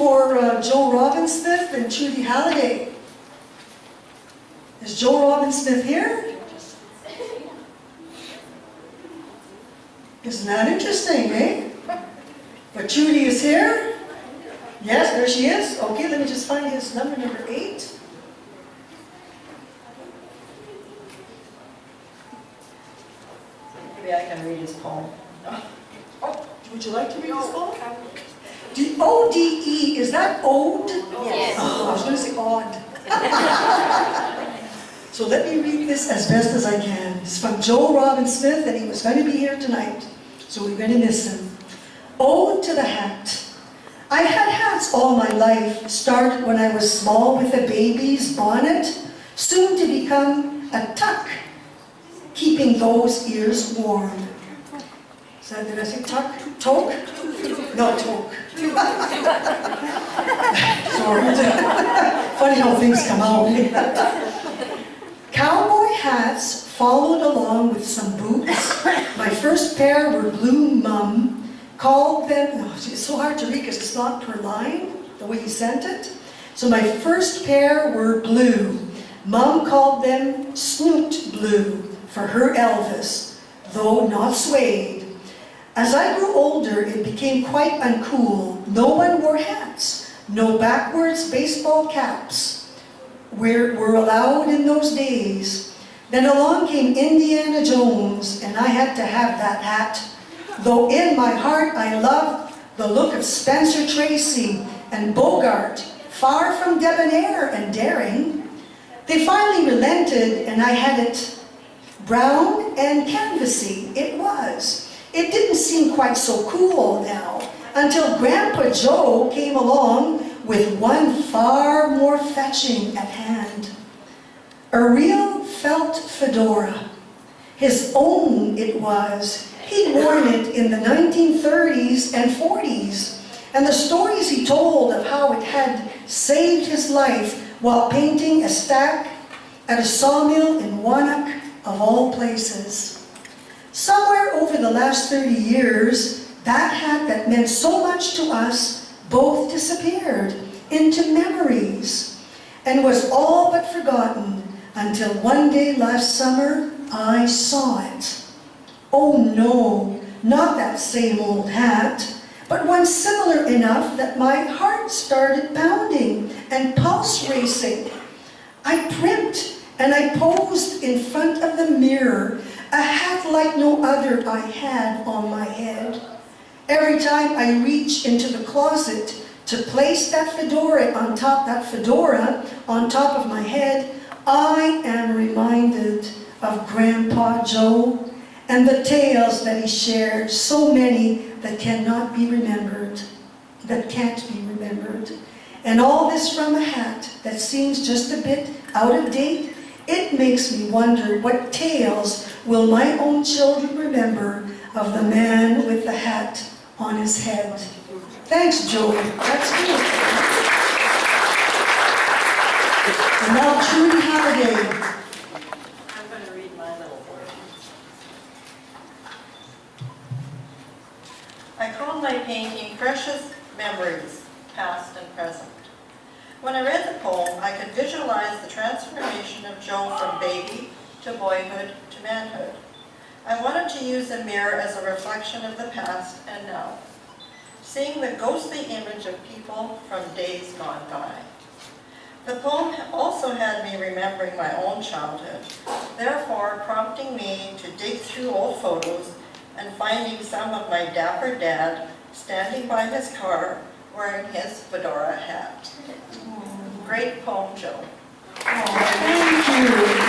for Joe Robinsmith and Trudy Halliday. Is Joe Robinsmith here? Isn't that interesting, eh? But Trudy is here? Yes, there she is. Okay, let me just find his number 8. Maybe I can read his poem. Oh, would you like to read his poem? O-D-E, is that ode? Yes. Oh, I was going to say odd. So let me read this as best as I can. It's from Joe Robinsmith, and he was going to be here tonight, so we're going to miss him. Ode to the Hat. I had hats all my life, started when I was small with a baby's bonnet, soon to become a tuck, keeping those ears warm. So did I say tuck? Toque? No, toque. Sorry. Funny how things come out. Cowboy hats followed along with some boots. My first pair were blue mum. Called them, no, it's so hard to read because it's not per line, the way he sent it. So my first pair were blue. Mum called them snoot blue for her Elvis, though not suede. As I grew older, it became quite uncool. No one wore hats. No backwards baseball caps were allowed in those days. Then along came Indiana Jones, and I had to have that hat. Though in my heart I loved the look of Spencer Tracy and Bogart, far from debonair and daring. They finally relented, and I had it. Brown and canvassy it was. It didn't seem quite so cool now, until Grandpa Joe came along with one far more fetching at hand. A real felt fedora. His own it was. He'd worn it in the 1930s and 40s, and the stories he told of how it had saved his life while painting a stack at a sawmill in Wannock, of all places. Somewhere over the last 30 years, that hat that meant so much to us both disappeared into memories and was all but forgotten until one day last summer I saw it. Oh no, not that same old hat, but one similar enough that my heart started pounding and pulse racing. I primped and I posed in front of the mirror, a hat like no other I had on my head. Every time I reach into the closet to place that fedora on top of my head, I am reminded of Grandpa Joe and the tales that he shared, so many that cannot be remembered, that can't be remembered. And all this from a hat that seems just a bit out of date. It makes me wonder what tales will my own children remember of the man with the hat on his head. Thanks, Joe. That's good. And now Trudy Halliday. I'm going to read my little portion. I call my painting Precious Memories, Past and Present. When I read the poem, I could visualize the transformation of Joe from baby to boyhood to manhood. I wanted to use a mirror as a reflection of the past and now, seeing the ghostly image of people from days gone by. The poem also had me remembering my own childhood, therefore prompting me to dig through old photos and finding some of my dapper dad standing by his car wearing his fedora hat. Great poem, Joe. Oh, thank you.